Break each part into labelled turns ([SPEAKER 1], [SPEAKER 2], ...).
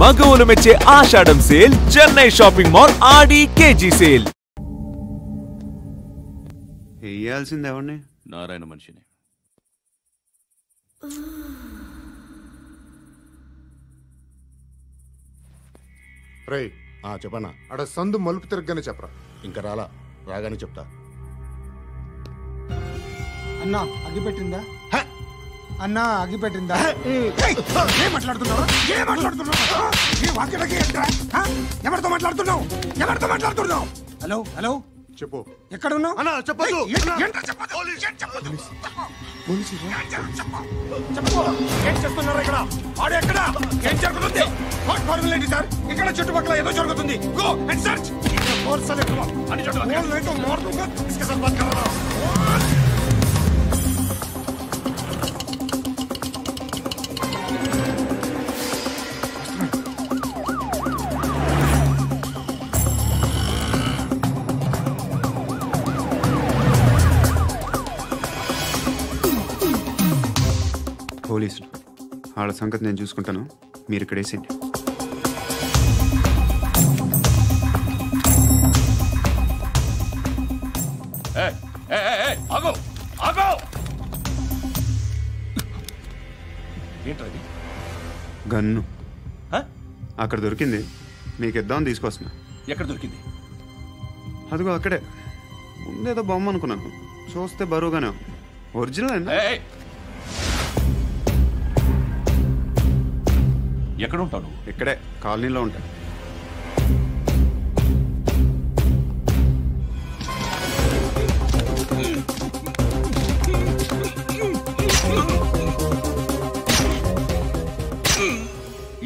[SPEAKER 1] మగవులు మెచ్చే ఆషాఢం sale Chennai shopping mall ఆడి KG sale.
[SPEAKER 2] వేయాల్సింది ఎవరిని?
[SPEAKER 3] నారాయణ మనిషిని.
[SPEAKER 4] రే చెప్పనా అడ సందు మలుపు తిరగగానే చెప్పరా. ఇంకా రాగానే చెప్తా.
[SPEAKER 5] అన్నా అగిపెట్టిందా? అన్నా అగిపెట్టిందా? ఏం మాట్లాడుతున్నావు? ఎవరితో మాట్లాడుతున్నావు? హలో హలో
[SPEAKER 4] చెప్పు.
[SPEAKER 5] ఎక్కడ ఉన్నావు? ఏం చేస్తున్నారు ఇక్కడ? ఆడు ఎక్కడ? ఏం జరుగుతుంది? సార్ ఇక్కడ చుట్టుపక్కల ఏదో జరుగుతుంది. Go and search.
[SPEAKER 2] పోలీసులు వాళ్ళ సంగతి నేను చూసుకుంటాను, మీరు ఇక్కడ వేసేయండి. గన్ను అక్కడ దొరికింది, మీకు ఇద్దామని తీసుకొస్తున్నా.
[SPEAKER 3] ఎక్కడ దొరికింది?
[SPEAKER 2] అదిగో అక్కడే. ముందేదో బొమ్మ అనుకున్నాను, చూస్తే బరువుగానే ఒరిజినల్ అండి.
[SPEAKER 3] ఎక్కడ ఉంటావు?
[SPEAKER 2] ఇక్కడే కాలనీలో ఉంటా.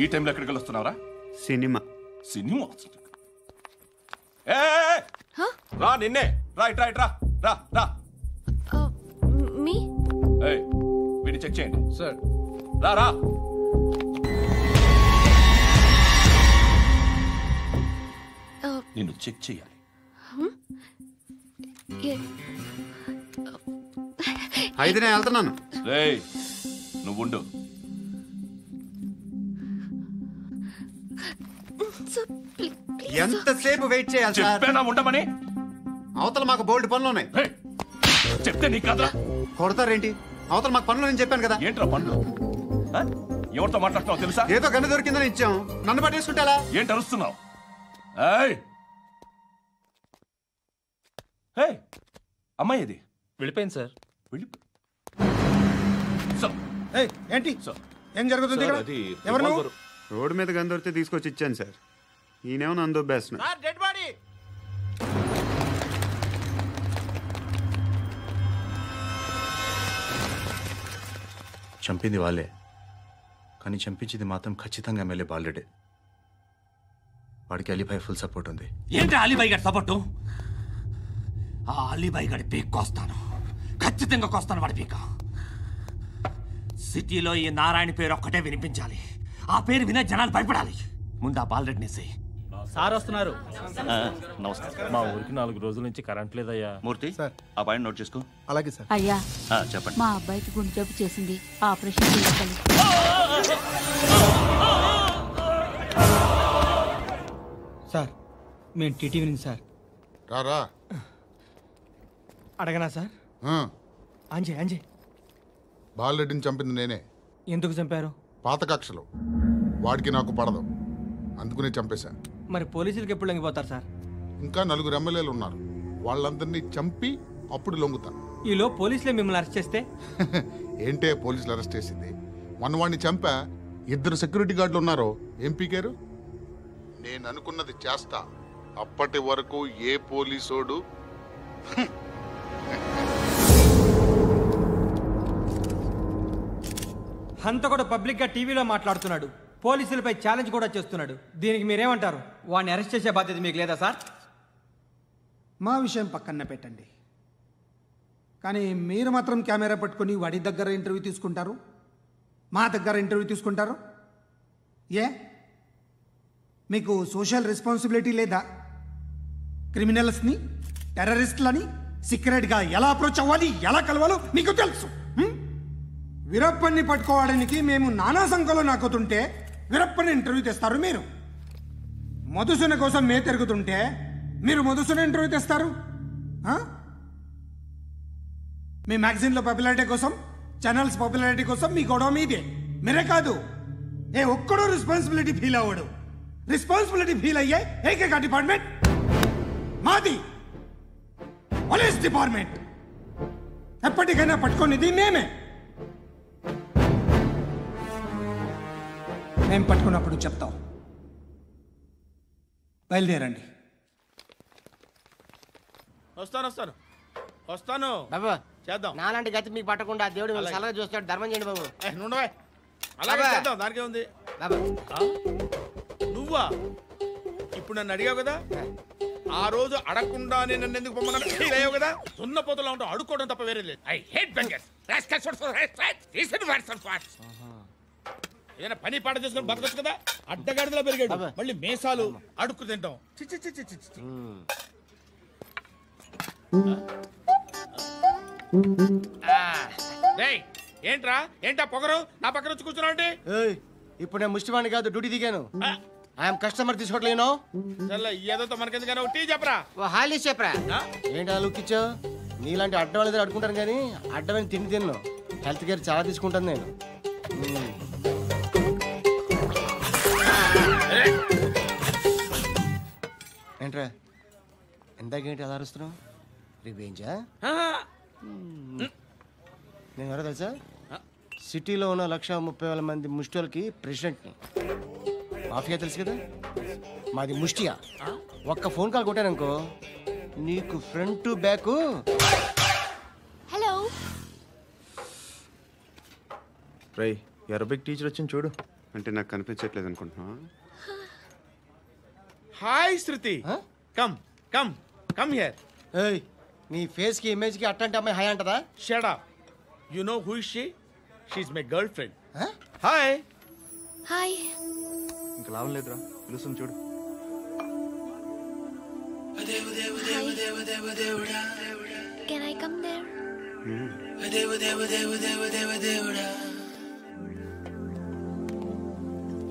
[SPEAKER 3] ఈ టైంలో ఎక్కడికి వస్తున్నావురా?
[SPEAKER 2] సినిమా.
[SPEAKER 3] సినిమా రా, నిన్నే రా, ఇట్రా ఇట్రా, రా రా. వీడిని చెక్ చేయండి సార్. రా రా. నిన్ను చెక్ చేయాలి.
[SPEAKER 2] అయితే నేను వెళ్తున్నాను.
[SPEAKER 3] నువ్వు ఉండు.
[SPEAKER 2] ఎంతసేపు వెయిట్ చేయాలి?
[SPEAKER 3] చెప్పేనా ఉండమని?
[SPEAKER 2] అవతల మాకు బోల్డ్ పనులు ఉన్నాయి.
[SPEAKER 3] చెప్తే నీకు కదా
[SPEAKER 2] కొడతారేంటి? అవతల మాకు పనులు నేను చెప్పాను కదా.
[SPEAKER 3] ఏంట్రా పనులు? ఎవరితో మాట్లాడుతున్నావు తెలుసా?
[SPEAKER 2] ఏదో గన్ను దొరికిందని ఇచ్చాం, నన్ను పట్టేసుకుంటా.
[SPEAKER 3] ఏంటి అరుస్తున్నావు? అమ్మాయి ఇది
[SPEAKER 6] వెళ్ళిపోయింది సార్.
[SPEAKER 5] ఏంటి ఏం జరుగుతుంది? ఎవరు?
[SPEAKER 2] రోడ్డు మీద గన్ను దొరికితే తీసుకొచ్చి ఇచ్చాను సార్. ఈయనేమో నన్ను దొబ్బేస్తున్నా.
[SPEAKER 7] చంపింది వాళ్ళే, కానీ చంపించింది మాత్రం ఖచ్చితంగా ఎమ్మెల్యే బాలుడే. వాడికి అలీభాయ్ ఫుల్ సపోర్ట్ ఉంది.
[SPEAKER 6] ఏంటి అలీభాయ్ గారి సపోర్టు? ఆ అలీభాయ్ గారి పీక్ కోస్తాను, ఖచ్చితంగా కోస్తాను వాడి పీక. సిటీలో ఈ నారాయణ పేరు ఒక్కటే వినిపించాలి. ఆ పేరు వినే జనాలు భయపడాలి. ముందు ఆ బాలరెడ్డిని
[SPEAKER 8] సార్ వస్తున్నారు.
[SPEAKER 3] నమస్కారం.
[SPEAKER 8] మా ఊరికి 4 రోజుల నుంచి కరెంట్ లేదయ్యా.
[SPEAKER 3] మూర్తి ఆ పాయింట్ నోట్ చేసుకో.
[SPEAKER 4] అలాగే సార్.
[SPEAKER 9] అయ్యా
[SPEAKER 3] చెప్పండి.
[SPEAKER 9] మా అబ్బాయికి గుండె జబ్బు చేసింది, ఆపరేషన్ చేయాలి.
[SPEAKER 5] సార్ మేము టీటీవీ నుంచి సార్.
[SPEAKER 4] రా
[SPEAKER 5] అడగనా సార్? అంజయ్
[SPEAKER 4] బాలరెడ్డిని చంపింది నేనే.
[SPEAKER 5] ఎందుకు చంపారు?
[SPEAKER 4] పాత కక్షలు, వాడికి నాకు పడదు, అందుకునే చంపేశా.
[SPEAKER 5] మరి పోలీసులకి ఎప్పుడు లొంగిపోతారు సార్?
[SPEAKER 4] ఇంకా 4 ఎమ్మెల్యేలు ఉన్నారు, వాళ్ళందరినీ చంపి అప్పుడు లొంగుతా.
[SPEAKER 5] ఈలో పోలీసులే మిమ్మల్ని అరెస్ట్ చేస్తే?
[SPEAKER 4] ఏంటే పోలీసులు అరెస్ట్ చేసింది? మొన్న వాడిని చంపా, 2 సెక్యూరిటీ గార్డులు ఉన్నారో ఏం పీకారు? నేను అనుకున్నది చేస్తా. అప్పటి వరకు ఏ పోలీసోడు
[SPEAKER 5] హంతకుడు పబ్లిక్ గా టీవీలో మాట్లాడుతున్నాడు, పోలీసులపై ఛాలెంజ్ కూడా చేస్తున్నాడు. దీనికి మీరేమంటారు? వాడిని అరెస్ట్ చేసే బాధ్యత మీకు లేదా సార్?
[SPEAKER 10] మా విషయం పక్కన పెట్టండి, కానీ మీరు మాత్రం కెమెరా పట్టుకొని వాడి దగ్గర ఇంటర్వ్యూ తీసుకుంటారు, మా దగ్గర ఇంటర్వ్యూ తీసుకుంటారు. ఏ మీకు సోషల్ రెస్పాన్సిబిలిటీ లేదా? క్రిమినల్స్ని, టెర్రరిస్టులని సీక్రెట్గా ఎలా అప్రోచ్ అవ్వాలి, ఎలా కలవాలో మీకు తెలుసు. వీరప్పన్ని పట్టుకోవడానికి మేము నానా సంఖ్యలో నాకుతుంటే వీరప్పని ఇంటర్వ్యూ తెస్తారు మీరు. మధుసూన కోసం మే తిరుగుతుంటే మీరు మధుసూన ఇంటర్వ్యూ తెస్తారు. మీ మ్యాగజైన్లో పాపులారిటీ కోసం, ఛానల్స్ పాపులారిటీ కోసం మీ గొడవ మీదే. మీరే కాదు, ఏ ఒక్కడో రెస్పాన్సిబిలిటీ ఫీల్ అవ్వడు. రెస్పాన్సిబిలిటీ ఫీల్ అయ్యే ఏకైక డిపార్ట్మెంట్ మాది, పోలీస్ డిపార్ట్మెంట్. ఎప్పటికైనా పట్టుకునేది మేమే. మేము పట్టుకున్నప్పుడు చెప్తాం. బయలుదేరండి.
[SPEAKER 5] వస్తాను
[SPEAKER 11] బాబు.
[SPEAKER 5] చేద్దాం.
[SPEAKER 11] నాలాంటి గతి మీకు పట్టకుండా దేవుడు మిమ్మల్ని సలహా చూస్తాడు. ధర్మం చేయండి బాబు.
[SPEAKER 5] నుండవే, అలాగే
[SPEAKER 11] బాబా.
[SPEAKER 5] చేద్దాం. దానికే ఉంది.
[SPEAKER 11] బాబు
[SPEAKER 5] నువ్వా ఇప్పుడు నన్ను అడిగావు కదా, ఆ రోజు అడగకుండానే నన్ను ఎందుకు పొమ్మన్నాడు ఫీల్ అయ్యావు కదా. సున్న పోతలో ఉంటావు, అడుక్కోవడం తప్ప వేరే లేదు. I hate bangers. ఏదైనా పని పాట చేసుకుని బతకొచ్చు కదా. అడ్డగాడిదలో పెరిగాడు, మళ్ళీ మేసాలు అడుక్కు తింటాం. చిచ్చి చిచ్చి చిచ్చి. ఏంట్రా ఏంటా పొగరు నా పక్కన వచ్చి కూర్చున్నావు అంటే?
[SPEAKER 11] ఇప్పుడు నేను ముష్టివాణి కాదు, డ్యూటీ దిగాను. ఐఎమ్ కస్టమర్ తీసుకోవట్లేను.
[SPEAKER 5] ఏదో మనకెందుకైనా టీ చెప్పరా.
[SPEAKER 11] హాలీ చెప్పరా. ఏంటి అలా లుక్ ఇచ్చావు? నీలాంటి అడ్డం వాళ్ళ దగ్గర అడుకుంటాను కానీ అడ్డమైన తిండి తిన్ను. హెల్త్ కేర్ చాలా తీసుకుంటాను నేను. ఏంట్రా ఎందాకేంటి అలా అరుస్తున్నావు? రివేంజా? నేను ఎవరో తెలుసా? సిటీలో ఉన్న 130,000 మంది ముష్టిలకి ప్రెసిడెంట్ని. మాఫియా తెలుసు కదా, మాది ముష్టియా. ఒక్క ఫోన్ కాల్ కొట్టాననుకో నీకు ఫ్రంట్ టు బ్యాక్.
[SPEAKER 12] హలో
[SPEAKER 7] రై అరబిక్ టీచర్ వచ్చింది చూడు.
[SPEAKER 2] అంటే నాకు కనిపించట్లేదు అనుకుంటున్నా.
[SPEAKER 5] Hi Shruti, come come come here.
[SPEAKER 11] ఏయ్ నీ ఫేస్ కి ఇమేజ్ కి అట్టంటే అమ్మాయి హాయ్ అంటదా?
[SPEAKER 5] Shut up. You know who is she? She is my girlfriend. Hi
[SPEAKER 12] hi.
[SPEAKER 7] ఇంకా లాభం లేదురా, పిలుస్తుంది చూడు.
[SPEAKER 12] Can I come there?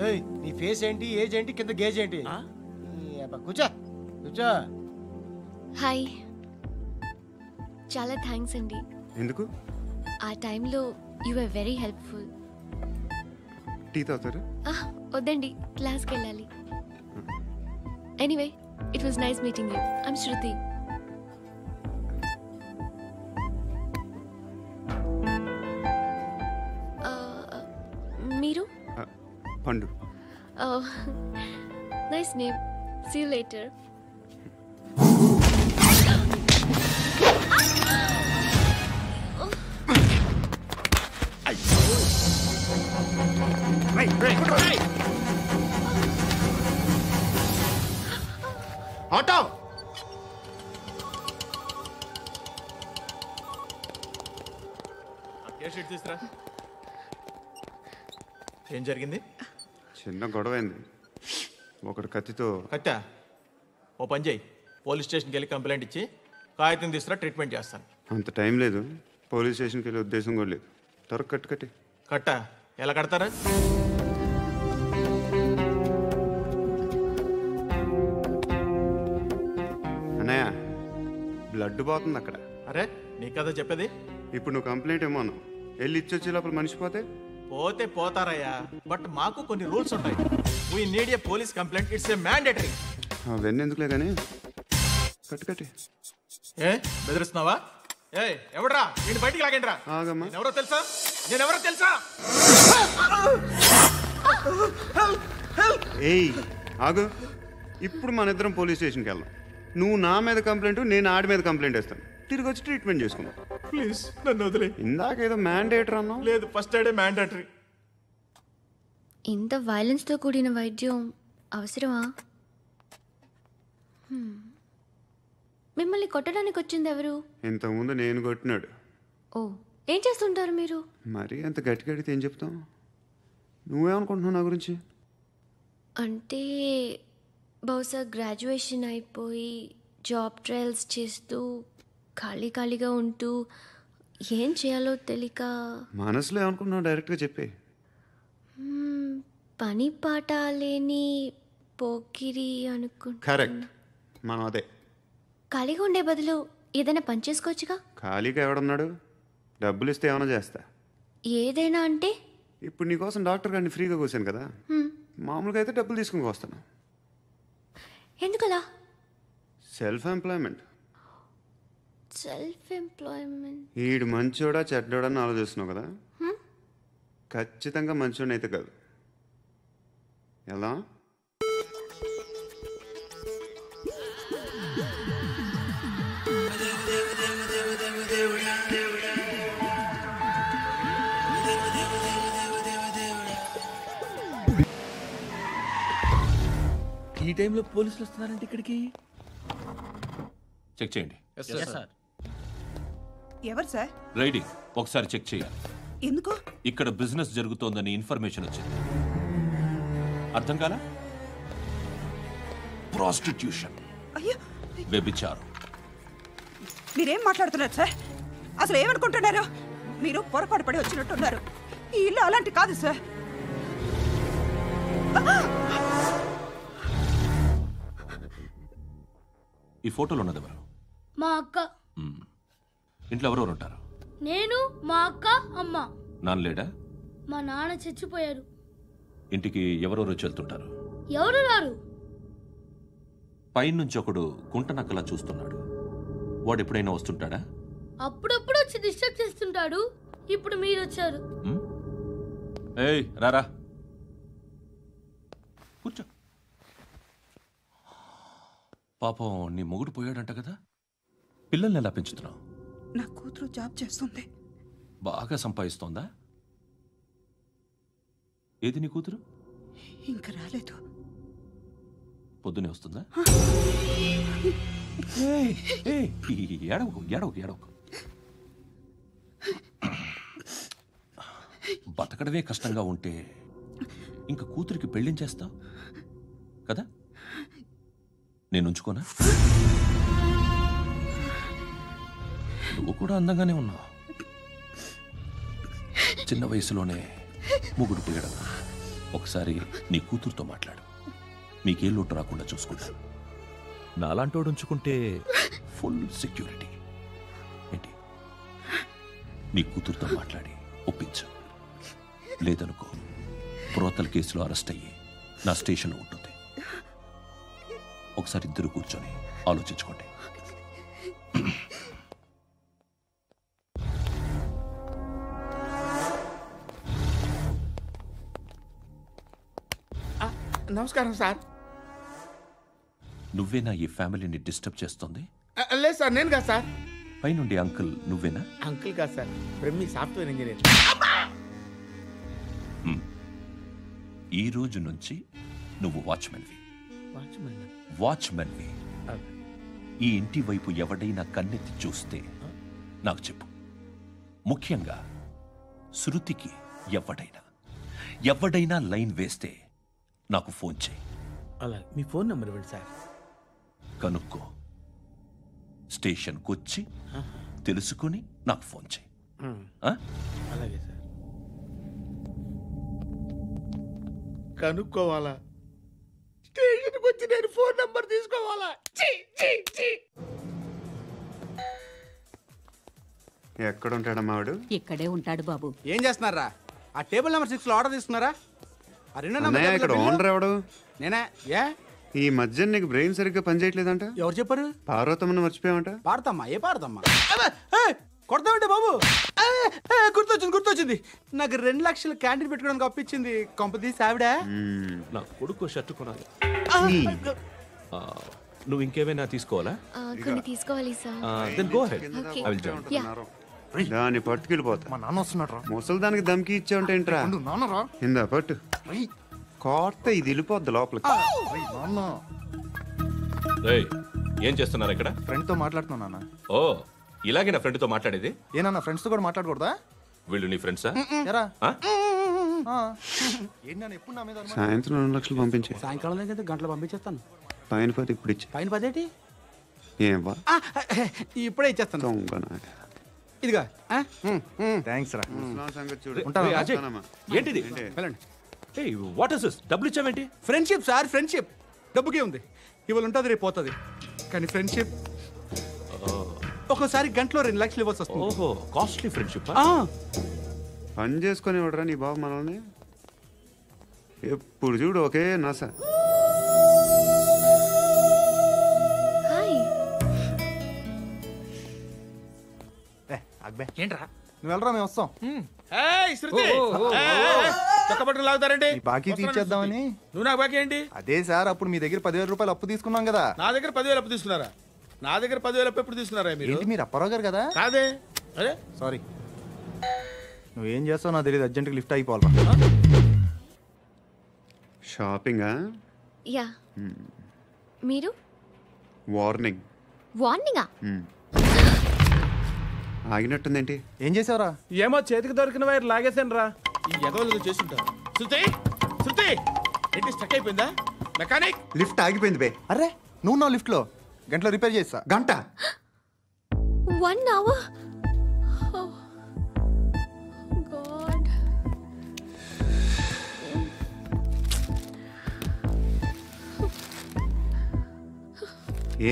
[SPEAKER 11] ఏయ్ నీ ఫేస్ ఏంటి, ఏజ్ ఏంటి, కింద గేజ్ ఏంటి? కూర్చో కూర్చో.
[SPEAKER 12] హాయ్. చాలా థ్యాంక్స్ అండి.
[SPEAKER 2] ఎందుకు?
[SPEAKER 12] ఆ టైంలో you are very helpful.
[SPEAKER 2] Tea తాగుతారా?
[SPEAKER 12] వద్దండి, క్లాస్కి వెళ్ళాలి. Anyway it was nice meeting you. I'm Shruti. మీరు?
[SPEAKER 2] Pandu.
[SPEAKER 12] Nice name. See you later.
[SPEAKER 5] Auto తీసుకురా.
[SPEAKER 7] ఏం జరిగింది?
[SPEAKER 2] చిన్న గొడవ అయింది. ఒకటి కత్తితో.
[SPEAKER 7] కట్టా? ఓ పని చేయి, పోలీస్ స్టేషన్కి వెళ్ళి కంప్లైంట్ ఇచ్చి కాగితం తీసుకురా, ట్రీట్మెంట్ చేస్తాను.
[SPEAKER 2] అంత టైం లేదు, పోలీస్ స్టేషన్కి వెళ్ళే ఉద్దేశం కూడా లేదు. త్వరగా కట్టి.
[SPEAKER 7] కట్టా? ఎలా కడతారా?
[SPEAKER 2] అన్నయ్య బ్లడ్ పోతుంది అక్కడ.
[SPEAKER 7] అరే నీ కదా చెప్పేది.
[SPEAKER 2] ఇప్పుడు నువ్వు కంప్లైంట్ ఏమో అన్నావు, వెళ్ళి ఇచ్చొచ్చే లోపల మనిషి పోతే
[SPEAKER 7] పోతే పోతారయ్యా, బట్ మాకు కొన్ని రూల్స్ ఉంటాయి. We need a police complaint, it's a mandatory.
[SPEAKER 2] అవన్నీ ఎందుకులే కానీ కట్టి.
[SPEAKER 7] ఏ బెదిరిస్తున్నావా? ఏ ఎవడ్రా నేను బయటికి లాగండిరా.
[SPEAKER 2] ఆగమ్మా.
[SPEAKER 7] నేనెవరో తెలుసా?
[SPEAKER 2] ఏయ్ ఆగు. ఇప్పుడు మన ఇద్దరం పోలీస్ స్టేషన్కి వెళ్దాం. నువ్వు నా మీద కంప్లైంట్, నేను ఆడి మీద కంప్లైంట్ వేస్తాను. తిరిగి వచ్చి ట్రీట్మెంట్ చేసుకుందాం.
[SPEAKER 7] ప్లీజ్ నన్ను వదిలే.
[SPEAKER 2] ఇందాక ఏదో మ్యాండేటరీ అన్నావు.
[SPEAKER 7] లేదు, ఫస్ట్ ఎయిడే మ్యాండేటరీ.
[SPEAKER 12] ఇంత వైలెన్స్తో కూడిన వైద్యం అవసరమా? మిమ్మల్ని కొట్టడానికి వచ్చింది ఎవరు?
[SPEAKER 2] ఇంతకుముందు నేను కొట్టినాడు.
[SPEAKER 12] ఓ, ఏం చేస్తుంటారు మీరు?
[SPEAKER 2] మరి అంత గట్టి గడితే ఏం చెప్తాం? నువ్వేమనుకుంటున్నావు నా గురించి?
[SPEAKER 12] అంటే బహుశా గ్రాడ్యుయేషన్ అయిపోయి జాబ్ ట్రయల్స్ చేస్తూ ఖాళీగా ఉంటూ ఏం చేయాలో తెలియక.
[SPEAKER 2] మనసులో ఏమనుకుంటున్నావు డైరెక్ట్గా చెప్పే.
[SPEAKER 12] పని పాట లేని పోకిరి అనుకుంటా.
[SPEAKER 2] కరెక్ట్, మనం అదే.
[SPEAKER 12] ఖాళీగా ఉండే బదులు ఏదైనా పని చేసుకోవచ్చుగా.
[SPEAKER 2] ఖాళీగా ఎవడున్నాడు? డబ్బులు ఇస్తే ఏమైనా చేస్తా.
[SPEAKER 12] ఏదైనా అంటే?
[SPEAKER 2] ఇప్పుడు నీకోసం డాక్టర్ గారిని ఫ్రీగా కూర్చాను కదా, మామూలుగా అయితే డబ్బులు తీసుకుని వస్తాను.
[SPEAKER 12] ఎందుకలా?
[SPEAKER 2] Self employment.
[SPEAKER 12] Self employment.
[SPEAKER 2] ఈడు మంచోడా చెడ్డోడా అని ఆలోచిస్తున్నావు కదా, ఖచ్చితంగా మంచోడని అయితే కాదు. ఎలా?
[SPEAKER 5] ఈ టైంలో పోలీసులు వస్తున్నారంటే ఇక్కడికి.
[SPEAKER 3] చెక్ చేయండి.
[SPEAKER 13] ఎవరు సార్?
[SPEAKER 3] రైడింగ్ ఒకసారి చెక్ చేయాలి.
[SPEAKER 13] ఎందుకు?
[SPEAKER 3] ఇక్కడ బిజినెస్ జరుగుతోందని ఇన్ఫర్మేషన్ వచ్చింది. అర్థం కాలా? ప్రాస్టిట్యూషన్,
[SPEAKER 13] అయ్యో,
[SPEAKER 3] వ్యభిచారం.
[SPEAKER 13] మీరేం మాట్లాడుతున్నారు సార్? అసలు ఏమనుకుంటున్నారు? మీరు పొరపాటు పడి వచ్చినట్టున్నారు. ఈ ఇల్లు అలాంటి కాదు సార్.
[SPEAKER 3] ఈ ఫోటోలో ఉన్నది ఎవరు?
[SPEAKER 14] మా అక్క.
[SPEAKER 3] ఇంట్లో ఎవరెవరు ఉంటారు?
[SPEAKER 14] నేను, మా అక్క, అమ్మ.
[SPEAKER 3] నాన్న లేడా?
[SPEAKER 14] మా నాన్న చచ్చిపోయారు.
[SPEAKER 3] ఇంటికి ఎవరెవరు వచ్చి వెళ్తుంటారు?
[SPEAKER 14] ఎవరు రారు.
[SPEAKER 3] పైనుంచి ఒకడు గుంటనక్కలా చూస్తున్నాడు. వాడు ఎప్పుడైనా వస్తుంటాడా?
[SPEAKER 14] అప్పుడప్పుడు వచ్చి డిస్టర్బ్ చేస్తుంటాడు. ఇప్పుడు మీరు వచ్చారు.
[SPEAKER 3] ఏయ్ రారా, కూర్చో. పాపం నీ మొగుడు పోయాడంట కదా, పిల్లల్ని ఎలా పెంచుతున్నావు?
[SPEAKER 13] నా కూతురు జాబ్ చేస్తుంది.
[SPEAKER 3] బాగా సంపాదిస్తోందా? ఏది నీ కూతురు?
[SPEAKER 13] ఇంకా రాలేదు.
[SPEAKER 3] పొద్దునే వస్తుందా? ఏడవకు ఏడవకు ఏడవకు. బతకడమే కష్టంగా ఉంటే ఇంకా కూతురికి పెళ్ళించేస్తావు కదా? నేను ఉంచుకోనా? నువ్వు కూడా అందంగానే ఉన్నావు. చిన్న వయసులోనే మొగుడు పోయడం. ఒకసారి నీ కూతురుతో మాట్లాడు. మీకే లోటు రాకుండా చూసుకుంటాను. నాలాంటోడు ఉంచుకుంటే ఫుల్ సెక్యూరిటీ. ఏంటి? నీ కూతురుతో మాట్లాడి ఒప్పించు. లేదనుకో, ప్రోతల కేసులో అరెస్ట్ అయ్యి నా స్టేషన్లో ఉంటుంది. ఒకసారి ఇద్దరు కూర్చొని ఆలోచించుకోండి.
[SPEAKER 5] నమస్కారం సార్.
[SPEAKER 3] నువ్వేనా ఈ ఫ్యామిలీని డిస్టర్బ్ చేస్తుంది?
[SPEAKER 5] లేదు సార్, నేను కాదు సార్.
[SPEAKER 3] పైనుండి అంకుల్ నువ్వేనా?
[SPEAKER 5] అంకుల్ కాదు సార్, బ్రహ్మి సాఫ్ట్వేర్ ఇంజనీర్.
[SPEAKER 3] ఈ రోజు నుంచి నువ్వు వాచ్మెన్వి. వాచ్మెన్వి. ఈ ఇంటి వైపు ఎవడైనా కన్నెత్తి చూస్తే నాకు చెప్పు. ముఖ్యంగా శృతికి ఎవడైనా లైన్ వేస్తే నాకు ఫోన్ చేయి.
[SPEAKER 5] అలా మీ ఫోన్ నెంబర్ ఇవ్వండి సార్.
[SPEAKER 3] కనుక్కో, స్టేషన్కి వచ్చి తెలుసుకుని నాకు ఫోన్ చేయి.
[SPEAKER 5] అలాగే సార్. కనుక్కోవాలా? స్టేషన్కి వచ్చి నేను ఫోన్ నెంబర్ తీసుకోవాలా?
[SPEAKER 2] ఎక్కడ ఉంటాడమ్మా వాడు?
[SPEAKER 9] ఇక్కడే ఉంటాడు బాబు.
[SPEAKER 7] ఏం చేస్తున్నారా? ఆ టేబుల్ నెంబర్ 6 లో ఆర్డర్ తీసుకున్నారా? ఆ రెండో
[SPEAKER 2] అన్నయ్య, ఇక్కడ ఓనర్ ఎవడు?
[SPEAKER 7] నేనే. ఏ
[SPEAKER 2] ఈ మధ్య నీకు బ్రెయిన్ సరిగ్గా పనిచేయట్లేదంట.
[SPEAKER 7] ఎవరు చెప్పారు?
[SPEAKER 2] పార్వతమ్మను మర్చిపోయామంట.
[SPEAKER 7] పాడతామ్మా? ఏ పాడతామ్మా? కొడతామంటే బాబు. గుర్తొచ్చింది. నాకు 2 లక్షలు క్యాంటీన్ పెట్టుకోవడానికి అప్పించింది కొంపదీసి ఆవిడ.
[SPEAKER 3] నా కొడుకు షర్ట్ కొనాలి. నువ్వు ఇంకేమైనా తీసుకోవాలా?
[SPEAKER 12] కొన్ని తీసుకోవాలి sir.
[SPEAKER 3] Then go ahead. I will join.
[SPEAKER 2] దాన్ని పట్టుకెళ్ళిపోతా.
[SPEAKER 11] మా నాన్న వస్తున్నాడు.
[SPEAKER 2] ముసలి దానికి దమ్కి ఇచ్చావంటే ఏంట్రా?
[SPEAKER 11] నాన్నరా
[SPEAKER 2] ఇందా పట్టు. కోర్త ఇది వెళ్ళిపోద్ది లోపలికి.
[SPEAKER 3] ఏం చేస్తున్నారు ఇక్కడ?
[SPEAKER 11] ఫ్రెండ్ తో మాట్లాడుతున్నా నాన్న.
[SPEAKER 3] ఓ, ఇలాగే నా ఫ్రెండ్ తో మాట్లాడేది?
[SPEAKER 11] ఏనా ఫ్రెండ్స్ తో కూడా మాట్లాడకూడదా?
[SPEAKER 3] వీళ్ళు నీ ఫ్రెండ్సా?
[SPEAKER 11] ఎప్పుడు నా మీద
[SPEAKER 2] సాయంత్రం 2 లక్షలు పంపించే.
[SPEAKER 7] సాయంకాలం దగ్గర గంటలు పంపించేస్తాను.
[SPEAKER 2] పైన 10 ఇప్పుడు ఇచ్చే.
[SPEAKER 7] పైన 10 ఏంటి?
[SPEAKER 2] ఏం వా
[SPEAKER 7] ఇప్పుడే ఇచ్చేస్తాను. ఇదిగా.
[SPEAKER 11] థ్యాంక్స్ రా.
[SPEAKER 2] సంగతి చూడు.
[SPEAKER 3] అజయ్, ఏంటిది?
[SPEAKER 7] వెళ్ళండి.
[SPEAKER 1] ఏ వాట్ ఇస్ దిస్? డబ్బులు ఇచ్చావేంటి?
[SPEAKER 15] Friendship sir, friendship. డబ్బుకే ఉంది, ఇవాళ ఉంటుంది రేపు పోతుంది. కానీ ఫ్రెండ్షిప్ ఒక్కోసారి గంటలో 2 లక్షలు ఇవ్వాల్సి వస్తుంది.
[SPEAKER 1] ఓహో, కాస్ట్లీ ఫ్రెండ్షిప్.
[SPEAKER 2] పని చేసుకొని ఇవ్వడరా నీ బాబు మనల్ని? ఎప్పుడు చూడు ఒకే నాస.
[SPEAKER 15] ఏంట్రా నువ్వు వెళ్ళరా, మేము వస్తాం.
[SPEAKER 5] లాగుతారండి
[SPEAKER 15] బాకీ తీర్చేద్దామని.
[SPEAKER 5] నువ్వు నాకు బాకీ ఏంటి?
[SPEAKER 15] అదే సార్, అప్పుడు మీ దగ్గర 10,000 రూపాయలు అప్పు తీసుకున్నాం కదా.
[SPEAKER 5] నా దగ్గర 10,000 అప్పు తీసుకున్నారా? నా దగ్గర 10,000 అప్పు ఎప్పుడు తీసుకున్నారా మీరు?
[SPEAKER 15] మీరు అప్పారావు గారు కదా?
[SPEAKER 5] కాదే. అదే
[SPEAKER 15] సారీ, నువ్వేం చేస్తావు నాకు తెలియదు. అర్జెంట్గా లిఫ్ట్ అయిపోవాలి.
[SPEAKER 2] షాపింగా?
[SPEAKER 12] యా. మీరు?
[SPEAKER 2] వార్నింగ్.
[SPEAKER 12] వార్నింగా?
[SPEAKER 2] ఆగినట్టుందేంటి?
[SPEAKER 15] ఏం చేసావురా?
[SPEAKER 8] ఏమో చేతికి దొరికిన వైర్ లాగేసాను రా.
[SPEAKER 5] ఈ ఎగవలు చేస్తుంటారు. శృతి, శృతి ఏంటి స్టక్ అయిపోయిందా? మెకానిక్.
[SPEAKER 2] లిఫ్ట్ ఆగిపోయింది బే.
[SPEAKER 15] అరే నువ్వు నా లిఫ్ట్ లో గంటలో రిపేర్ చేస్తా.
[SPEAKER 2] గంట?
[SPEAKER 12] 1 hour? Oh God.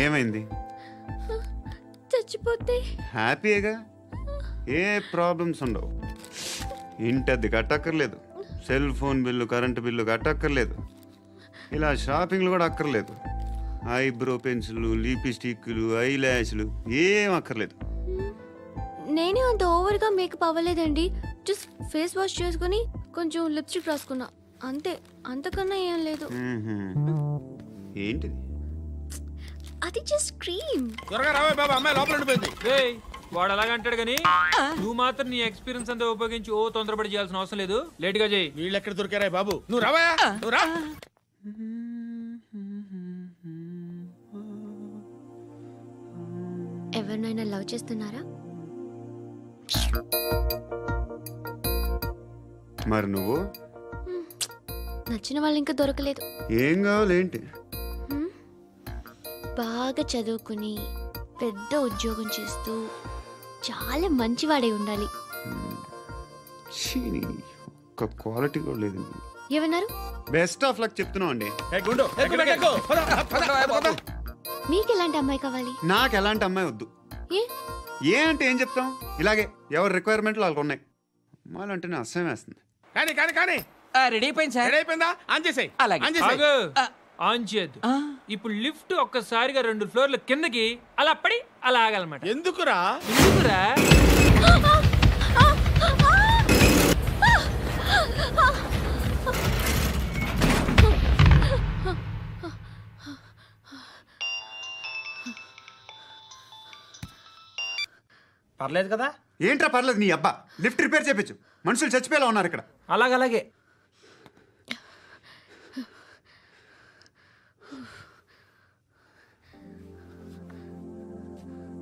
[SPEAKER 2] ఏమైంది?
[SPEAKER 12] చచ్చిపోతే
[SPEAKER 2] హ్యాపీగా, ఏ ప్రాబ్లమ్స్ ఉండవు. ఇంటద్ది కట్టక్కర్లేదు, cell phone bill, current bill కట్టక్కర్లేదు, ఇలా షాపింగ్లు కూడా అక్కర్లేదు. ఐబ్రో పెన్సిల్, లిప్స్టిక్లు, ఐ ల్యాష్లు ఏం అక్కర్లేదు.
[SPEAKER 12] నేనే అంత ఓవర్గా మేకప్ అవ్వలేదండి. జస్ట్ ఫేస్ వాష్ చేసుకుని కొంచెం లిప్స్టిక్ రాసుకున్నా అంతే. అంతకన్నా ఏం లేదు.
[SPEAKER 2] ఏంటిది?
[SPEAKER 12] అది జస్ట్ క్రీమ్.
[SPEAKER 5] త్వరగా రావే బాబా, అమ్మాయి లోపల ఉండిపోయింది.
[SPEAKER 16] వాడు అలాగంటాడు కానీ నువ్వు మాత్రం నీ ఎక్స్పీరియన్స్ అంతా ఉపయోగించి తొందరపడి చేయాల్సిన అవసరం లేదు. లేట్ గా చేయి.
[SPEAKER 5] వీళ్ళు ఎక్కడ దొరికారా బాబు? నువ్వు రావా, నువ్వు రా.
[SPEAKER 12] ఎవరినైనా లవ్ చేస్తున్నారా?
[SPEAKER 2] మరి నువ్వు?
[SPEAKER 12] నచ్చిన వాళ్ళు ఇంకా దొరకలేదు.
[SPEAKER 2] ఏం కావాలి ఏంటి?
[SPEAKER 12] బాగా చదువుకుని పెద్ద ఉద్యోగం చేస్తూ చాలా మంచివాడే ఉండాలి.
[SPEAKER 2] ఒక్క క్వాలిటీ కూడా లేదు.
[SPEAKER 12] ఏమన్నారు?
[SPEAKER 2] బెస్ట్ ఆఫ్ లక్ చెప్తున్నావు అండి.
[SPEAKER 12] మీకు ఎలాంటి అమ్మాయి కావాలి?
[SPEAKER 2] నాకు ఎలాంటి అమ్మాయి వద్దు. ఏ అంటే ఏం చెప్తాం? ఇలాగే ఎవరి రిక్వైర్మెంట్లు వాళ్ళకు ఉన్నాయి. అమ్మాయిలు అంటేనే అసహ్యం వేస్తుంది.
[SPEAKER 5] కానీ కానీ కానీ
[SPEAKER 16] రెడీ అయిపోయింది సార్.
[SPEAKER 5] రెడీ అయిపోయిందా? ఆన్ చేసేయ్.
[SPEAKER 16] ఆన్ చేయద్దు. ఇప్పుడు లిఫ్ట్ ఒక్కసారిగా 2 ఫ్లోర్ల కిందకి అలా పడి అలా ఆగాలన్నమాట.
[SPEAKER 5] ఎందుకురా?
[SPEAKER 16] ఎందుకురా?
[SPEAKER 7] పర్లేదు కదా?
[SPEAKER 2] ఏంట్రా పర్లేదు నీ అబ్బా? లిఫ్ట్ రిపేర్ చేయించు. మనుషులు చచ్చిపోయేలా ఉన్నారు ఇక్కడ.
[SPEAKER 16] అలాగే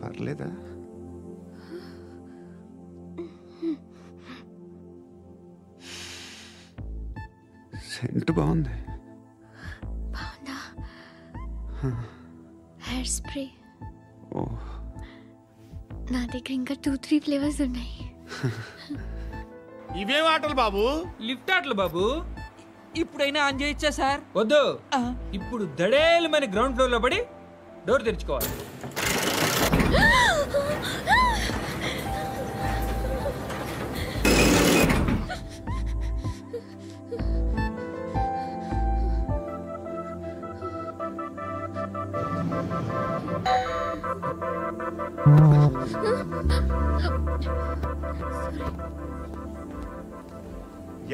[SPEAKER 2] పర్లేదా? సెంట్ బాగుంది.
[SPEAKER 12] బాగుందా? Hair spray.
[SPEAKER 2] ఓ,
[SPEAKER 12] నా దగ్గర ఇంకా 2-3 ఫ్లేవర్స్ ఉన్నాయి.
[SPEAKER 5] ఇవేం ఆటలు బాబు?
[SPEAKER 16] లిఫ్ట్ ఆటలు బాబు. ఇప్పుడైనా ఆన్ చేయొచ్చా సార్? వద్దు. ఇప్పుడు దడేలమైన గ్రౌండ్ ఫ్లోర్ లో పడి డోర్ తెరుచుకోవాలి.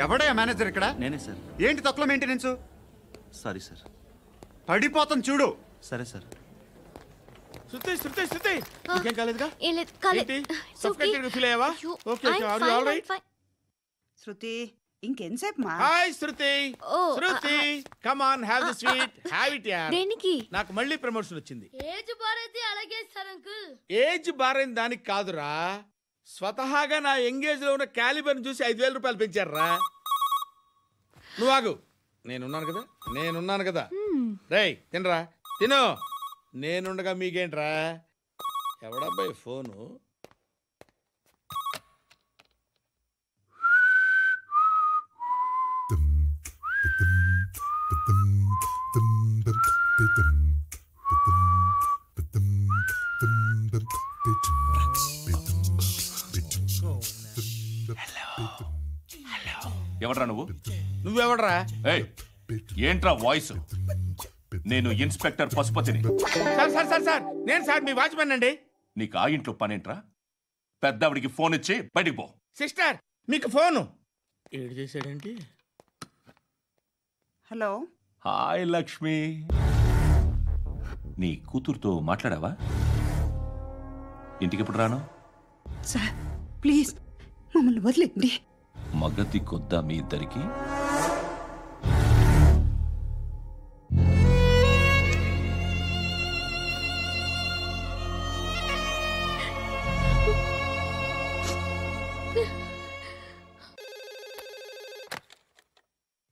[SPEAKER 2] ఎవడయ్యా మేనేజర్ ఇక్కడ?
[SPEAKER 17] నేనే సార్.
[SPEAKER 2] ఏంటి తక్కువ మెయింటెనెన్స్?
[SPEAKER 17] Sorry sir.
[SPEAKER 2] పడిపోతాం చూడు.
[SPEAKER 17] సరే సార్.
[SPEAKER 5] శృతి శృతి శృతి ఇంకేం కాలేదుగా?
[SPEAKER 12] ఏం లేదు, కాలేదు.
[SPEAKER 5] సఫ్కేటెడ్ ఫీల్ అయ్యావా? Okay okay, are you all right?
[SPEAKER 13] Shruti ఇంకెంతసేపు మా?
[SPEAKER 5] Hi Shruti. Shruti come on, have the sweet, have it యార్.
[SPEAKER 12] దేనికి?
[SPEAKER 5] నాకు మళ్ళీ ప్రమోషన్ వచ్చింది.
[SPEAKER 14] ఏజ్ బారైతే అలాగే సార్ అంకుల్.
[SPEAKER 5] ఏజ్ బారైన దానికి కాదురా, స్వతహాగా నా ఎంగేజ్ లో ఉన్న క్యాలిబర్ చూసి 5,000 రూపాయలు పెంచారా. నువ్వు ఆగు, నేనున్నాను కదా. రేయ్ తినరా, తిను. నేనుండగా మీకేంట్రా? ఎవడబ్బాయి ఫోను?
[SPEAKER 3] ఎవడ్రా నువ్వు?
[SPEAKER 5] నువ్వెవడ్రా?
[SPEAKER 3] ఏయ్, ఏంట్రా వాయిస్? నేను ఇన్స్పెక్టర్ పశుపతిని.
[SPEAKER 5] సార్ నేను సార్ మీ వాచ్మెన్ అండి.
[SPEAKER 3] నీకు ఆ ఇంట్లో పనేంట్రా? పెద్దవిడికి ఫోన్ ఇచ్చి బయటికి పో.
[SPEAKER 5] సిస్టర్ మీకు ఫోను. ఏడు చేశాడేంటి?
[SPEAKER 13] హలో.
[SPEAKER 3] హాయ్ లక్ష్మి. నీ కూతురుతో మాట్లాడావా? ఇంటికి ఎప్పుడు రాను?
[SPEAKER 13] సార్ ప్లీజ్ మమ్మల్ని వదిలేండి.
[SPEAKER 3] మగతి కొద్దా మీ ఇద్దరికి?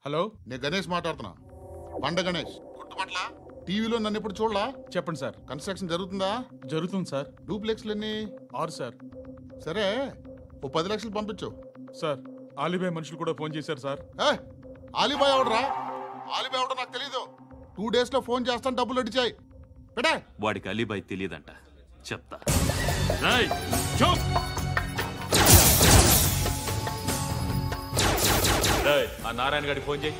[SPEAKER 4] హలో, నేను గణేష్ మాట్లాడుతున్నా. బండ గణేష్ గుర్తుపట్ల? టీవీలో నన్ను ఎప్పుడు చూడలా?
[SPEAKER 15] చెప్పండి సార్.
[SPEAKER 4] కన్స్ట్రక్షన్ జరుగుతుందా?
[SPEAKER 15] జరుగుతుంది సార్.
[SPEAKER 4] డూప్లెక్స్లు ఎన్ని?
[SPEAKER 15] 6 సార్.
[SPEAKER 4] సరే, ఓ 10 లక్షలు పంపించు.
[SPEAKER 15] సార్ ఆలిబాయ్ మనుషులు కూడా ఫోన్ చేశారు సార్.
[SPEAKER 4] ఆలిబాయ్ ఎవడరా? ఆలిబాయ్ ఎవడో నాకు తెలీదు. 2 days లో ఫోన్ చేస్తాను, డబ్బులు అడిచాయి. పెట్టే.
[SPEAKER 3] వాడికి అలీబాయ్ తెలియదంట, చెప్తా. ఆ నారాయణ గారికి ఫోన్ చేయి.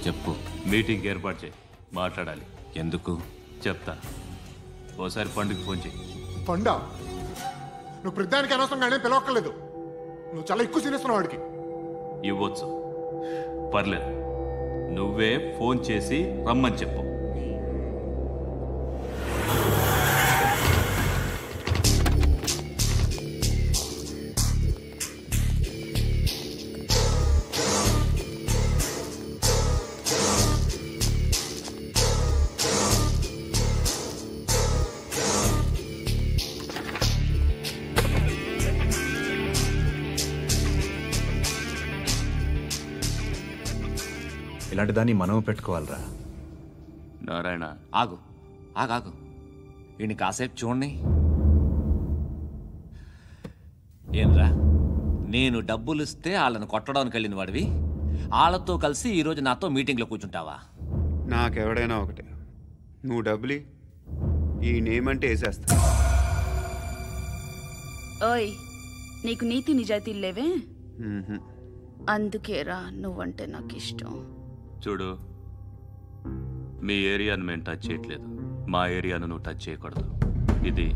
[SPEAKER 3] చెప్పు. మీటింగ్ ఏర్పాటు చేయి, మాట్లాడాలి. ఎందుకు చెప్తా. ఓసారి పండుగ ఫోన్ చేయి.
[SPEAKER 18] పండా, నువ్వు ప్రతిదానికి అనవసరంగానే పిలవక్కర్లేదు. నువ్వు చాలా ఎక్కువ సీనిస్తున్నావు వాడికి.
[SPEAKER 3] ఇవ్వచ్చు, పర్లేదు. నువ్వే ఫోన్ చేసి రమ్మని చెప్పు.
[SPEAKER 1] ఇలాంటి దాన్ని మనం పెట్టుకోవాలరా.
[SPEAKER 6] నారాయణ ఆగు ఆగాగు. వీడిని కాసేపు చూడండి. ఏంరా, నేను డబ్బులు ఇస్తే వాళ్ళని కొట్టడానికి వెళ్ళిన వాడివి, వాళ్ళతో కలిసి ఈరోజు నాతో మీటింగ్లో కూర్చుంటావా?
[SPEAKER 2] నాకెవడైనా ఒకటే. నువ్వు డబ్బులి, ఈ నేమ్ అంటే వేసేస్తా.
[SPEAKER 19] ఓయ్, నీకు నీతి నిజాయితీలు లేవే? అందుకేరా నువ్వంటే నాకు ఇష్టం.
[SPEAKER 3] చూడు, మీ ఏరియాను మేము టచ్ చేయట్లేదు, మా ఏరియాను నువ్వు టచ్ చేయకూడదు. ఇది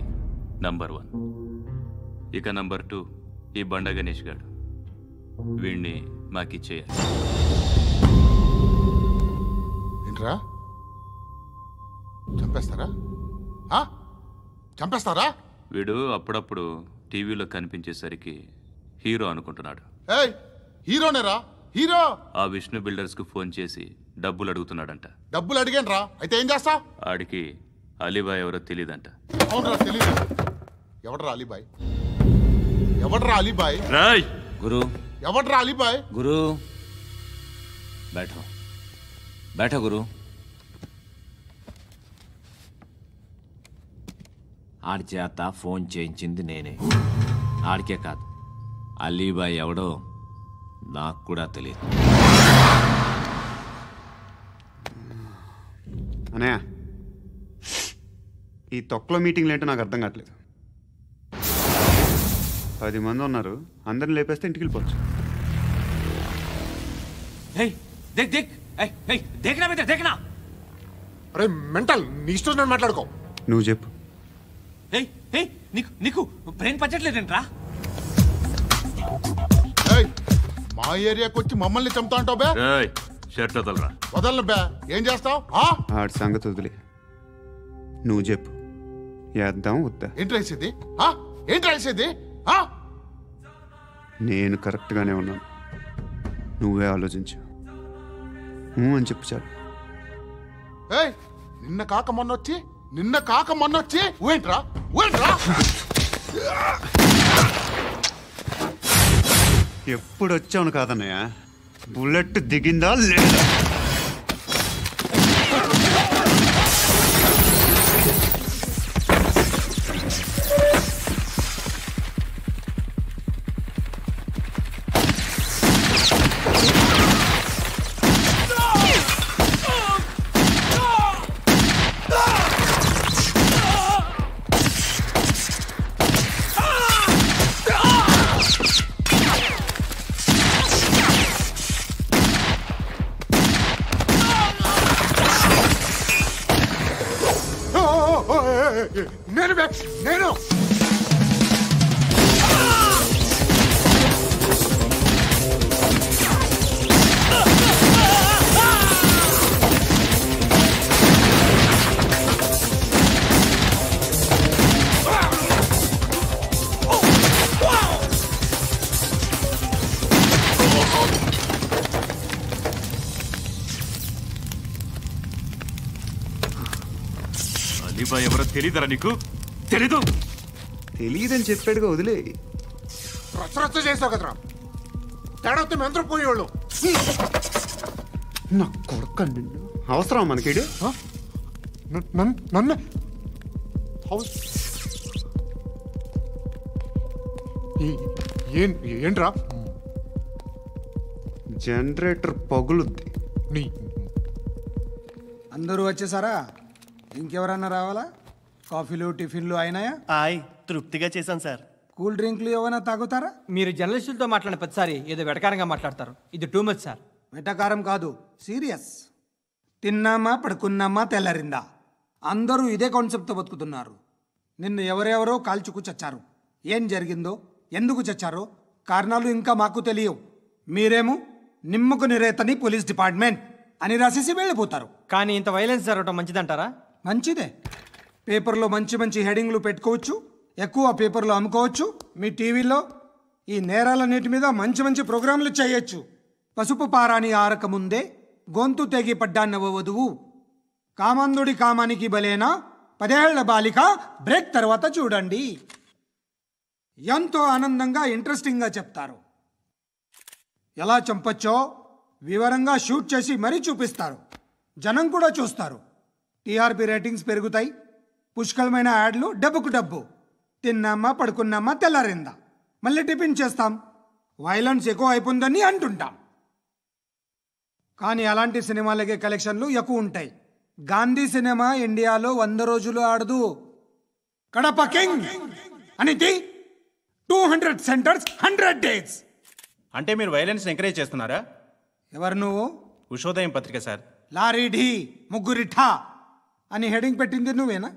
[SPEAKER 3] నంబర్ 1. ఇక నంబర్ 2, ఈ బండ గణేష్ గారు. వీణ్ణి మాకిచ్చేయాలి.
[SPEAKER 4] ఏంట్రా, చంపేస్తారా? చంపేస్తారా?
[SPEAKER 3] వీడు అప్పుడప్పుడు టీవీలో కనిపించేసరికి హీరో అనుకుంటున్నాడు.
[SPEAKER 4] హీరోనేరా, హీరో.
[SPEAKER 3] ఆ విష్ణు బిల్డర్స్ కు ఫోన్ చేసి డబ్బులు అడుగుతున్నాడంట.
[SPEAKER 4] డబ్బులు అడిగాను రా, అయితే ఏం చేస్తా?
[SPEAKER 3] ఆడికి అలీబాయ్ ఎవరో తెలియదంట.
[SPEAKER 4] అవునరా, తెలీదు. ఎవడరా అలీబాయ్? ఎవడరా అలీబాయ్?
[SPEAKER 3] రాయ్
[SPEAKER 6] గురు.
[SPEAKER 4] ఎవడరా అలీబాయ్?
[SPEAKER 6] గురు बैठो बैठो गुरु. ఆడి చేత ఫోన్ చేయించింది నేనే. ఆడికే కాదు, అలీబాయ్ ఎవడో నాకు కూడా తెలియదు.
[SPEAKER 2] అనయా, ఈ తొక్కలో మీటింగ్లు ఏంటో నాకు అర్థం కావట్లేదు. 10 మంది ఉన్నారు, అందరిని లేపేస్తే ఇంటికి వెళ్ళిపోవచ్చు.
[SPEAKER 18] అరే మెంటల్, నీ ఇష్టం మాట్లాడుకో.
[SPEAKER 2] నువ్వు చెప్పు.
[SPEAKER 6] నీకు బ్రెయిన్ పచ్చట్లేదంట్రా?
[SPEAKER 4] మా ఏరియాకి వచ్చి మమ్మల్ని చంపుతా అంటావు బే?
[SPEAKER 3] షర్ట్ వదలరా.
[SPEAKER 4] వదలను బే. ఏం చేస్తావు?
[SPEAKER 2] ఆడి సంగతి వదిలే, నువ్వు చెప్పు. వేద్దాం వద్దా?
[SPEAKER 4] ఏంటి రాసేది? ఏంటి రాసేది?
[SPEAKER 2] నేను కరెక్ట్గానే ఉన్నాను, నువ్వే ఆలోచించు. అని చెప్పు చాలు.
[SPEAKER 4] నిన్న కాక మొన్నొచ్చి ఊయంట్రా ఊయంట్రా.
[SPEAKER 2] ఎప్పుడు వచ్చావును కాదన్నయ్య, బుల్లెట్ దిగిందా లేదా?
[SPEAKER 18] నేను
[SPEAKER 3] అలీబాయ్ ఎవరో తెలీదరా నీకు? తెలీదు.
[SPEAKER 2] తెలియదని చెప్పాడుగా, వదిలే.
[SPEAKER 18] రచ్చ చేసావు కదరా, తేడా వస్తే మెంతరం పోయేవాళ్ళు.
[SPEAKER 2] నా కొడుక అవసరం మనకేడు.
[SPEAKER 18] నన్ను ఏంట్రా?
[SPEAKER 2] జనరేటర్ పగులుద్ది.
[SPEAKER 10] అందరూ వచ్చేసారా? ఇంకెవరన్నా రావాలా? కాఫీలు టిఫిన్లు అయినాయా?
[SPEAKER 17] తృప్తిగా చేశాను సార్.
[SPEAKER 10] కూల్ డ్రింక్లు ఏమైనా తాగుతారా?
[SPEAKER 16] మీరు జర్నలిస్టులతో మాట్లాడిన ప్రతిసారి ఏదో వెటకారంగా మాట్లాడతారు. ఇది టూ మచ్ సార్.
[SPEAKER 10] వెటకారం కాదు, సీరియస్. తిన్నామా పడుకున్నామా తెల్లరిందా, అందరూ ఇదే కాన్సెప్ట్తో బతుకుతున్నారు. నిన్ను ఎవరెవరో కాల్చుకు చచ్చారు. ఏం జరిగిందో, ఎందుకు చచ్చారో కారణాలు ఇంకా మాకు తెలియవు. మీరేమో నిమ్మకు నిరేతని పోలీస్ డిపార్ట్మెంట్ అని రాసేసి వెళ్ళిపోతారు.
[SPEAKER 16] కానీ ఇంత వైలెన్స్ జరగటం మంచిదంటారా?
[SPEAKER 10] మంచిదే. పేపర్లో మంచి మంచి హెడింగ్లు పెట్టుకోవచ్చు, ఎక్కువ పేపర్లు అమ్ముకోవచ్చు. మీ టీవీలో ఈ నేరాలన్నిటి మీద మంచి మంచి ప్రోగ్రాంలు చేయొచ్చు. పసుపు పారాని ఆరక ముందే గొంతు తెగి పడ్డాన్నవ వధువు, కామందుడి కామానికి బలేనా 10 ఏళ్ల బాలిక, బ్రేక్ తర్వాత చూడండి. ఎంతో ఆనందంగా ఇంట్రెస్టింగ్గా చెప్తారు. ఎలా చంపచ్చో వివరంగా షూట్ చేసి మరీ చూపిస్తారు. జనం కూడా చూస్తారు. టీఆర్పీ రేటింగ్స్ పెరుగుతాయి. పుష్కలమైన యాడ్లు, డబ్బుకు డబ్బు. తిన్నామా పడుకున్నామా తెల్లారిందా, మళ్ళీ టిఫిన్ చేస్తాం. వైలెన్స్ ఎక్కువ అయిపోయిందని అంటుంటాం. కానీ అలాంటి సినిమాలకే కలెక్షన్లు ఎక్కువ ఉంటాయి. గాంధీ సినిమా ఇండియాలో 100 రోజులు ఆడదు. కడప కింగ్ అనేది 200 సెంటర్స్ 100 డేస్.
[SPEAKER 7] అంటే మీరు వైలెన్స్ ఎంకరేజ్ చేస్తున్నారా?
[SPEAKER 10] ఎవరు నువ్వు?
[SPEAKER 7] ఉషోదయం పత్రిక సార్.
[SPEAKER 10] లారీ ఢీ ముగ్గురిఠా అని హెడింగ్ పెట్టింది నువ్వేనా?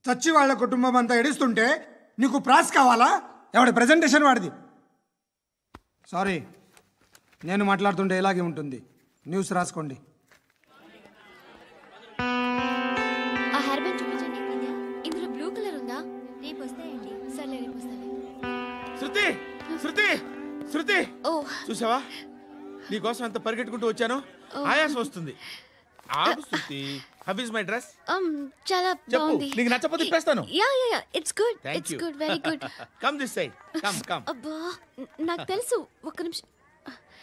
[SPEAKER 10] చచ్చి వాళ్ళ కుటుంబం అంతా ఎడుస్తుంటే నీకు ప్రాస్ కావాలా? ఎవడి ప్రెజెంటేషన్ వాడిది. సారీ, నేను మాట్లాడుతుంటే ఇలాగే ఉంటుంది. న్యూస్ రాసుకోండి.
[SPEAKER 12] ఆ హెయిర్ బ్యాండ్ చూపించండి. ఇందులో బ్లూ కలర్ ఉందా? రేపు వస్తాయండి. సర్లే, రేపు వస్తాలే.
[SPEAKER 5] శృతి, శృతి, శృతి,
[SPEAKER 12] ఓ
[SPEAKER 5] చూసావా నీకోసం ఎంత పరిగెట్టుకుంటూ వచ్చాను. ఆయాసం వస్తుంది. ఆగు Shruti. How is my dress?
[SPEAKER 12] చాలా బాగుంది.
[SPEAKER 5] నీకు నచ్చకపోతే తిప్పేస్తాను.
[SPEAKER 12] Yeah yeah yeah, it's good.
[SPEAKER 5] Thank
[SPEAKER 12] it's
[SPEAKER 5] you.
[SPEAKER 12] Good, very good.
[SPEAKER 5] Come this side. Come come.
[SPEAKER 12] అబ్బా, నాకు తెలుసు. ఒక్క నిమిషం.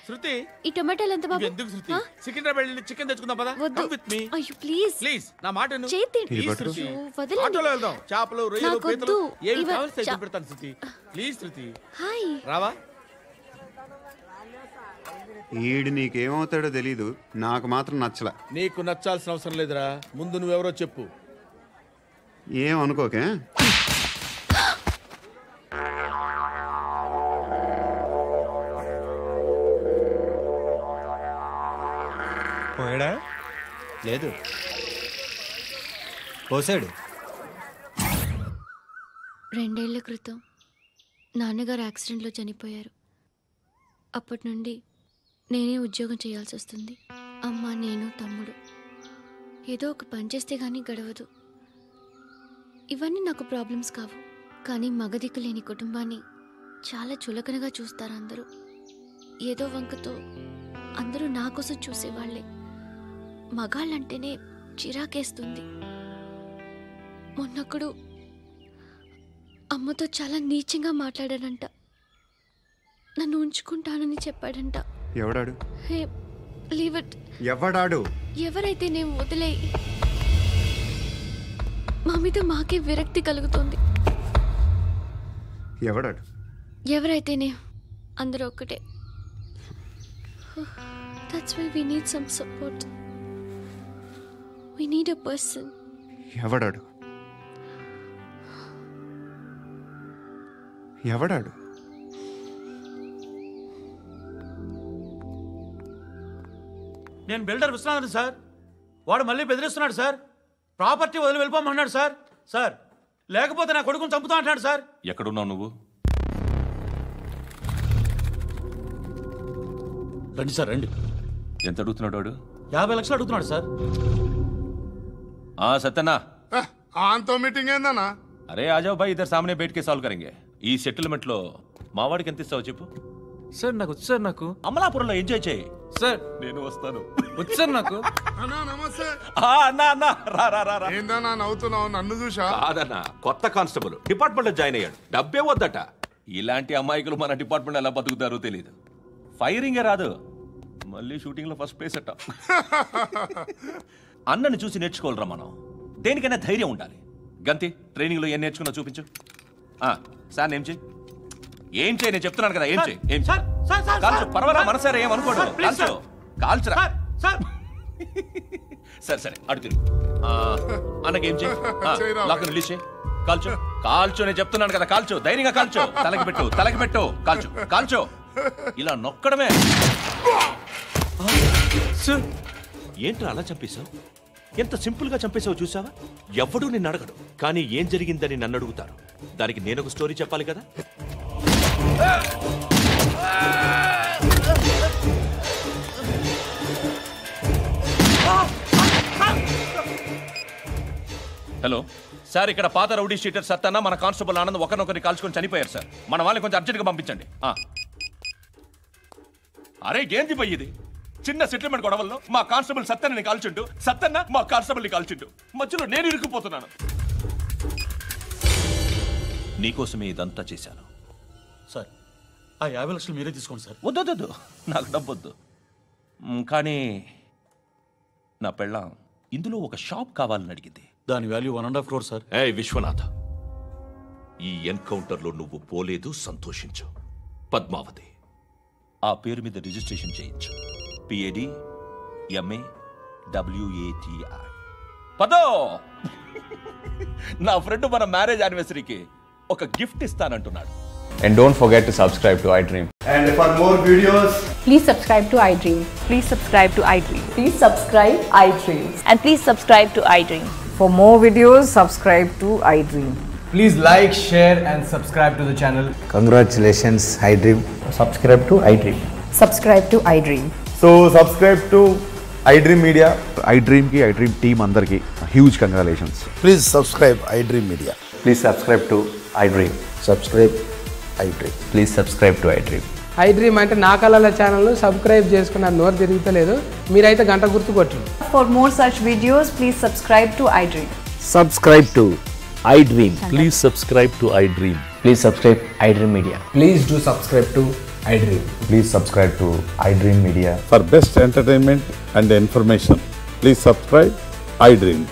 [SPEAKER 5] శృతి,
[SPEAKER 12] ఈ టొమాటోలు ఎంత బాబు?
[SPEAKER 5] ఎందుకు శృతి? సికింద్రాబాద్ వెళ్ళి చికెన్ తెచ్చుకుందాం పదా. Come with me.
[SPEAKER 12] అయ్యో ప్లీజ్
[SPEAKER 5] ప్లీజ్ నా మాట విను.
[SPEAKER 12] చేతి
[SPEAKER 5] ప్లీజ్ శృతి.
[SPEAKER 12] వదలండి.
[SPEAKER 5] ఆటోలో వెళ్దాం. చేపలు, రొయ్యలు,
[SPEAKER 12] నాకు
[SPEAKER 5] పీతలు
[SPEAKER 12] వద్దు.
[SPEAKER 5] ఏమి
[SPEAKER 12] ఇవ-
[SPEAKER 5] కావాలి తెచ్చి పెడతాను శృతి. Please Shruti.
[SPEAKER 12] హాయ్.
[SPEAKER 5] రావా?
[SPEAKER 2] ఈడు నీకేమవుతాడో తెలీదు, నాకు మాత్రం నచ్చలా.
[SPEAKER 5] నీకు నచ్చాల్సిన అవసరం లేదురా. ముందు నువ్వెవరో చెప్పు.
[SPEAKER 2] ఏం అనుకోకే.
[SPEAKER 20] పోయాడా? లేదు, పోసాడు.
[SPEAKER 12] 2 ఏళ్ల క్రితం నాన్నగారు యాక్సిడెంట్లో చనిపోయారు. అప్పటి నుండి నేనే ఉద్యోగం చేయాల్సి వస్తుంది. అమ్మ, నేను, తమ్ముడు ఏదో ఒక పని చేస్తే కానీ గడవదు. ఇవన్నీ నాకు ప్రాబ్లమ్స్ కావు. కానీ మగదిక్కు లేని కుటుంబాన్ని చాలా చులకనగా చూస్తారు అందరూ. ఏదో వంకతో అందరూ నా కోసం చూసేవాళ్లే. మగాళ్ళంటేనే చిరాకేస్తుంది. మొన్నప్పుడు అమ్మతో చాలా నీచంగా మాట్లాడాడంట. నన్ను ఉంచుకుంటానని చెప్పాడంట.
[SPEAKER 2] ఎవడాడు?
[SPEAKER 12] హే, లీవ్ ఇట్.
[SPEAKER 2] ఎవడాడు?
[SPEAKER 12] ఎవరైతే నేను వదిలే. మా మీద మాకే విరక్తి కలుగుతుంది.
[SPEAKER 2] ఎవడాడు?
[SPEAKER 12] ఎవరైతేనే అందరూ ఒక్కటే. That's why we need some support. We need a person.
[SPEAKER 2] ఎవడాడు? ఎవడాడు?
[SPEAKER 7] నేను బిల్డర్ విశ్వనాథన్ సార్. వాడు మళ్ళీ బెదిరిస్తున్నాడు సార్. ప్రాపర్టీ వదిలి వెళ్ళిపోమన్నాడు సార్. సార్ లేకపోతే నా కొడుకుని చంపుతా అంటాడు సార్.
[SPEAKER 3] ఎక్కడున్నావు నువ్వు?
[SPEAKER 7] రండి సార్ రండి.
[SPEAKER 3] ఎంత అడుగుతున్నాడు వాడు?
[SPEAKER 7] 50 లక్షలు అడుగుతున్నాడు సార్.
[SPEAKER 3] సత్యన్నా,
[SPEAKER 4] ఆంతో మీటింగ్ ఏందన్నా?
[SPEAKER 3] అరే ఆజావ్ భాయ్, ఇద్దరు సామనే బయటకే సాల్వ్ కరెంగే. ఈ సెటిల్మెంట్ లో మావాడికి ఎంత ఇస్తావు చెప్పు.
[SPEAKER 16] సార్ నాకు వచ్చు సార్. నాకు
[SPEAKER 3] అమలాపురంలో ఎంజాయ్ చేయి
[SPEAKER 16] సార్.
[SPEAKER 3] నేను వస్తాను.
[SPEAKER 16] వచ్చు సార్ నాకు.
[SPEAKER 4] అన్నా నమస్తే.
[SPEAKER 3] అన్నా రా రా రా.
[SPEAKER 4] ఏందన్నా నవ్వుతున్నావు? నన్ను చూసా?
[SPEAKER 3] కాదన్నా, కొత్త కానిస్టేబుల్ డిపార్ట్మెంట్ లో జాయిన్ అయ్యాడు. డబ్బే వద్దట. ఇలాంటి అమాయకులు మన డిపార్ట్మెంట్ ఎలా బతుకుతారో తెలియదు. ఫైరింగే రాదు, మళ్ళీ షూటింగ్ లో ఫస్ట్ ప్లేస్ అట్ట. అన్నని చూసి నేర్చుకోవాలరా మనం. దేనికైనా ధైర్యం ఉండాలి. గంతి, ట్రైనింగ్ లో ఏం నేర్చుకున్నా చూపించు. సార్ ఏం చేయి, ఏం చేయి, నేను చెప్తున్నాను కదా. ఏం చేయి, ఏం కాల్చు. పర్వాలా, మనసారా ఏమనుకోడు. కాల్చు, కాల్చురా. సరే సరే, అడు తిరుగు. అన్నకేం చేయి, లాక్ రిలీజ్ చేయి. కాల్చు, కాల్చు, నేను చెప్తున్నాను కదా. కాల్చు, ధైర్యంగా కాల్చు. తలకి పెట్టు, తలకి పెట్టు. కాల్చు, కాల్చు. ఇలా నొక్కడమే. ఏంట్రా అలా చంపేశావు? ఎంత సింపుల్ గా చంపేశావు చూసావా? ఎవడూ నిన్ను అడగడు, కానీ ఏం జరిగిందని నన్ను అడుగుతారు. దానికి నేను ఒక స్టోరీ చెప్పాలి కదా. హలో సార్, ఇక్కడ పాత రౌడీ షీటర్ సత్తన్న మన కానిస్టేబుల్ ఆనంద్ ఒకరినొకరిని కాల్చుకొని చనిపోయారు సార్. మన వాళ్ళని కొంచెం అర్జెంట్గా పంపించండి. అరే ఏంది పోయి ఇది? చిన్న సెటిల్మెంట్ గొడవల్లో మా కానిస్టేబుల్ సత్తన్నని కాల్చుంటూ, సత్తన్న మా కానిస్టేబుల్ని కాల్చుంటూ, మధ్యలో నేను ఇరుక్కుపోతున్నాను. నీకోసమే ఇదంతా చేశాను
[SPEAKER 7] సార్. ఆ 50 లక్షలు మీరే తీసుకోండి సార్.
[SPEAKER 3] వద్దొద్దు, నాకు డబ్బొద్దు. కానీ నా పెళ్ళాం ఇందులో ఒక షాప్ కావాలని అడిగింది.
[SPEAKER 7] దాని వాల్యూ 1.5 crore సార్.
[SPEAKER 3] విశ్వనాథ్, ఈ ఎన్కౌంటర్లో నువ్వు పోలేదు, సంతోషించు. పద్మావతి ఆ పేరు మీద రిజిస్ట్రేషన్ చేయించు. PAD MA WATI. పదో, నా ఫ్రెండ్ మన మ్యారేజ్ యానివర్సరీకి ఒక gift ఇస్తానంటున్నాడు.
[SPEAKER 1] And don't forget to subscribe to iDream.
[SPEAKER 21] And for more videos,
[SPEAKER 22] please subscribe to iDream.
[SPEAKER 19] Please subscribe to iDream.
[SPEAKER 22] Please subscribe iDream.
[SPEAKER 19] And please subscribe to iDream.
[SPEAKER 22] For more videos, subscribe to iDream.
[SPEAKER 21] please like, share and subscribe to the channel.
[SPEAKER 23] Congratulations, iDream.
[SPEAKER 21] Subscribe to iDream.
[SPEAKER 22] Subscribe to iDream.
[SPEAKER 1] So subscribe to iDream Media. iDream ki iDream team andarki huge congratulations.
[SPEAKER 23] Please subscribe iDream Media.
[SPEAKER 1] Please subscribe to iDream.
[SPEAKER 23] Subscribe iDream.
[SPEAKER 1] Please subscribe to iDream.
[SPEAKER 22] iDream అంటే నా కళల channel subscribe చేసుకున్న నోరు తిరుగుతలేదు, మీరైతే గంట గుర్తు కొట్టండి.
[SPEAKER 19] For more such videos, please subscribe to iDream.
[SPEAKER 23] Subscribe to iDream. Please subscribe to iDream.
[SPEAKER 1] Please subscribe iDream Media.
[SPEAKER 21] Please do subscribe to iDream.
[SPEAKER 1] Please subscribe to iDream Media.
[SPEAKER 24] For best entertainment and information, please subscribe iDream.